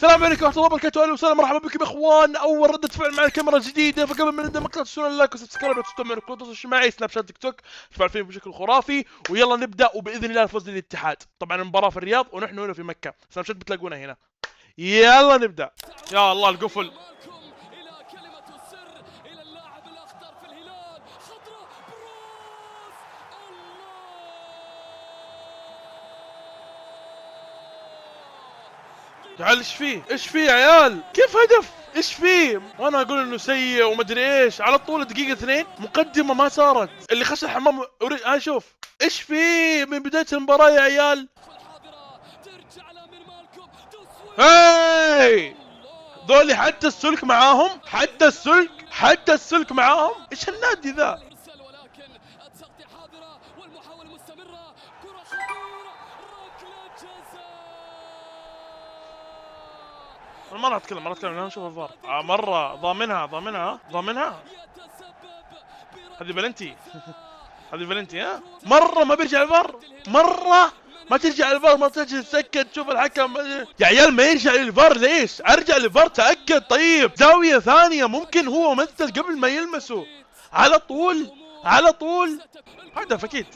السلام عليكم ورحمة الله وبركاته، اهلا وسهلا مرحبا بكم يا اخوان. اول ردة فعل مع الكاميرا جديدة، فقبل ما نبدا ما تنسون اللايك وسبسكرايب وتستمروا كل التواصل الاجتماعي سناب شات تيك توك تفعل فيهم بشكل خرافي. ويلا نبدا، وباذن الله الفوز للاتحاد. طبعا المباراة في الرياض ونحن هنا في مكة، سناب شات بتلاقونا هنا. يلا نبدا. يا الله القفل. تعال ايش فيه؟ ايش فيه يا عيال؟ كيف هدف؟ ايش فيه؟ وانا اقول انه سيء ومدري ايش، على طول دقيقة 2 مقدمة ما صارت، اللي خش الحمام هاي شوف، ايش فيه من بداية المباراة يا عيال؟ هاي ذولي حتى السلك معاهم، حتى السلك معاهم، ايش النادي ذا؟ انا ما راح اتكلم، انا اشوف الفار. مرة ضامنها. هذه بلنتي. هذه بلنتي ها؟ مرة ما بيرجع الفار، مرة ما ترجع الفار، ما تجي تتأكد تشوف الحكم يا عيال. ما يرجع للفار ليش؟ ارجع للفار تأكد. طيب زاوية ثانية ممكن هو مثل قبل ما يلمسه، على طول هدف اكيد.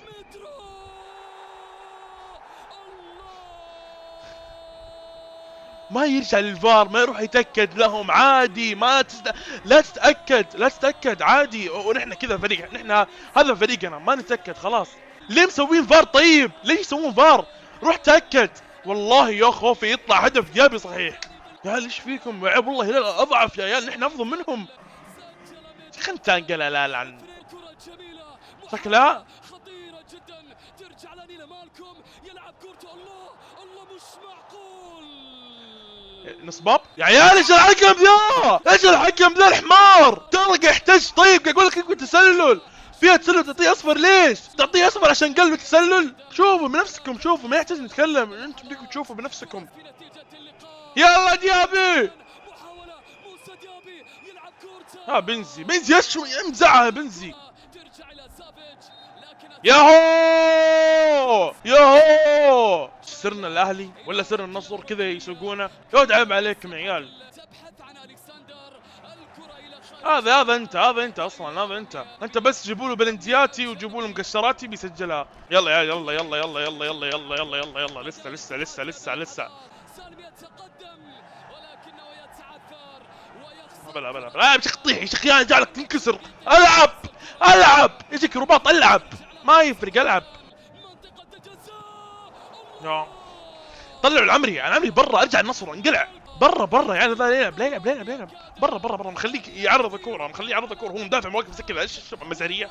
ما يرجع للفار، ما يروح يتأكد لهم عادي. لا تتأكد عادي. ونحن كذا فريق، نحن هذا فريقنا ما نتأكد خلاص. ليه مسوين فار؟ طيب ليش يسوون فار؟ روح تأكد. والله يا خوفي يطلع هدف ديابي صحيح. يا هل ايش فيكم؟ عيب والله هلال اضعف يا عيال، نحن افضل منهم. خلنا نتنقل هلال عن شكلها. نصباب يا عيال. ايش الحكم ذا؟ ايش الحكم ذا الحمار؟ ترى يحتج. طيب اقول لك انكم تسلل، فيها تسلل تعطيه اصفر ليش؟ تعطيه اصفر عشان قلب تسلل؟ شوفوا بنفسكم، شوفوا ما يحتاج نتكلم، انتم بدكم تشوفوا بنفسكم. يلا ديابي. ها بنزي ايش مزعها بنزي. ياهو سرنا الاهلي ولا سر النصر كذا يسوقونا؟ يود عيب عليكم يا عيال. هذا انت اصلا، انت بس جيبوا له بلنتياتي وجيبوا له مقشراتي بيسجلها. يلا يا يلا يلا يلا يلا يلا يلا يلا يلا يلا لسه بلا يا شيخ طيح يا شيخ، يا جعلك تنكسر. العب يجيك رباط، العب ما يفرق، العب. يا طلعوا العمري برا، ارجع النصر انقلع برا يعني. لا يلعب برا مخليك يعرض الكوره، هو مدافع مواقف زي كذا. ايش مزاريه؟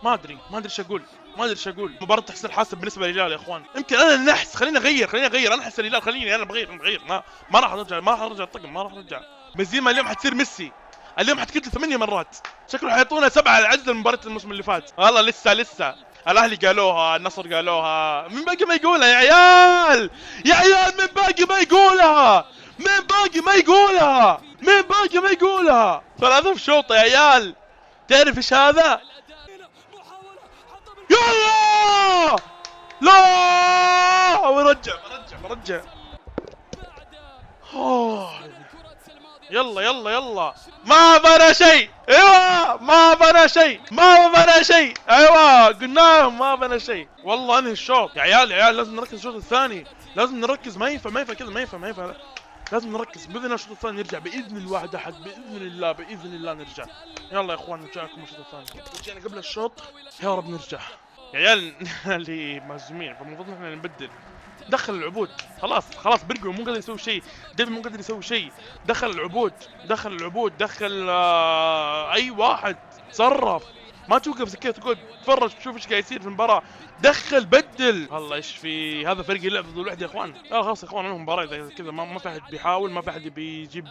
ما ادري ايش اقول. مباراة تحسين حاسب بالنسبة للهلال يا اخوان. يمكن انا النحس، خليني اغير. انا احس الهلال، خليني انا بغير. ما راح ارجع الطقم، ما راح ارجع. بنزيما اليوم حتصير ميسي، اليوم حتقتل 8 مرات، شكله حيعطونا 7 على عجل المباراة الموسم اللي فات. والله لسه الاهلي قالوها، النصر قالوها، من باقي ما يقولها يا عيال. من باقي ما يقولها. 3 شوطة يا عيال. تعرف ايش هذا؟ يلا لا برجع. يلا ما بنى شيء. ايوه ما بنى شيء. ايوه قلنا لهم ما بنى شيء. والله انهي الشوط يا عيال. لازم نركز الشوط الثاني، لازم نركز. ما ينفع كذا، ما ينفع. لازم نركز باذن الله. الشوط الثاني نرجع باذن الواحد احد، باذن الله نرجع. يلا يا اخوان نرجعكم الشوط الثاني. رجعنا قبل الشوط، يا رب نرجع يا عيال. اللي مهزومين فالمفروض احنا نبدل. دخل العبود، خلاص برجو مو قادر يسوي شيء، ديفي مو قادر يسوي شيء. دخل العبود، دخل اي واحد تصرف. ما توقف زي كذا تقعد تتفرج تشوف ايش قاعد يصير في المباراه. دخل بدل. والله ايش في هذا فريق يلعب ضد الوحده يا اخوان. خلاص يا اخوان انهم مباراه زي كذا ما في احد بيحاول، ما في احد بيجيب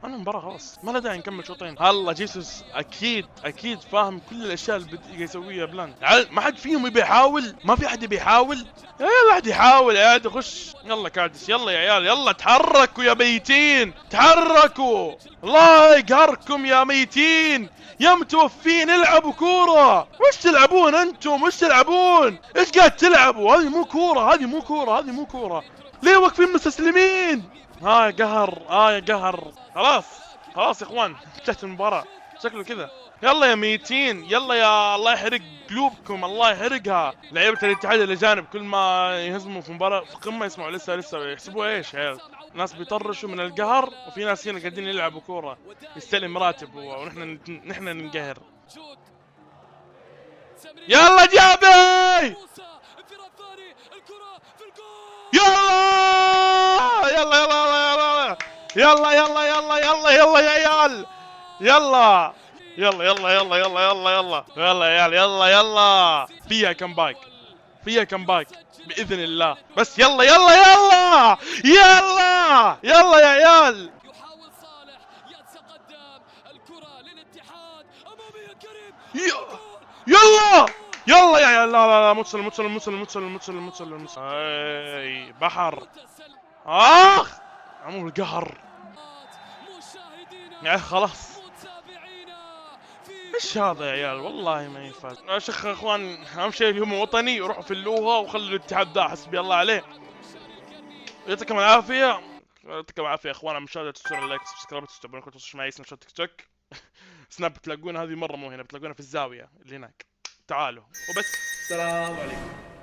انهم مباراه خلاص ما له داعي نكمل شوطين. هلا جيسوس اكيد فاهم كل الاشياء اللي يسويها بلان. ما حد فيهم يبي يحاول، ما في احد يبي يحاول. يلا احد يحاول يا عيال خش. يلا كادس يلا يا عيال يلا تحركوا يا ميتين تحركوا. الله يقهركم يا ميتين يا متوفين. العبوا كورة. وش تلعبون انتم؟ وش تلعبون؟ ايش قاعد تلعبوا؟ هذه مو كورة، هذه مو كورة، هذه مو كورة. ليه واقفين مستسلمين؟ يا قهر يا قهر. خلاص يا اخوان انتهت المباراة شكله كذا. يلا يا ميتين يلا يا الله يحرق قلوبكم، الله يحرقها. لعيبة الاتحاد الاجانب كل ما يهزموا في مباراة في قمة يسمعوا لسه يحسبوها ايش يا عيال؟ ناس بيطرشوا من القهر وفي ناس هنا قاعدين يلعبوا كورة يستلم راتب ونحن ننقهر. يلا جابي يلا يا عيال يلا يا عيال يلا فيها كمباك باذن الله. بس يلا يا عيال. يحاول صالح يتقدم الكرة للاتحاد امامي الكريم. يلا يا عيال. لا متصل. اي بحر. عمو القهر يا خلاص. ايش هذا يا عيال؟ والله ما ينفع يا شيخ. اخوان اهم شيء اليوم وطني، روحوا في اللوها وخلوا الاتحاد ذا حسبي الله عليه. يعطيكم العافيه يا اخوان. مشاهدة تنسون اللايك سبسكرايب تستبون كنتوا توصلوا معي سناب شات تيك توك. سناب بتلاقونا هذه مره مو هنا، بتلاقونا في الزاويه اللي هناك. تعالوا وبس. السلام عليكم.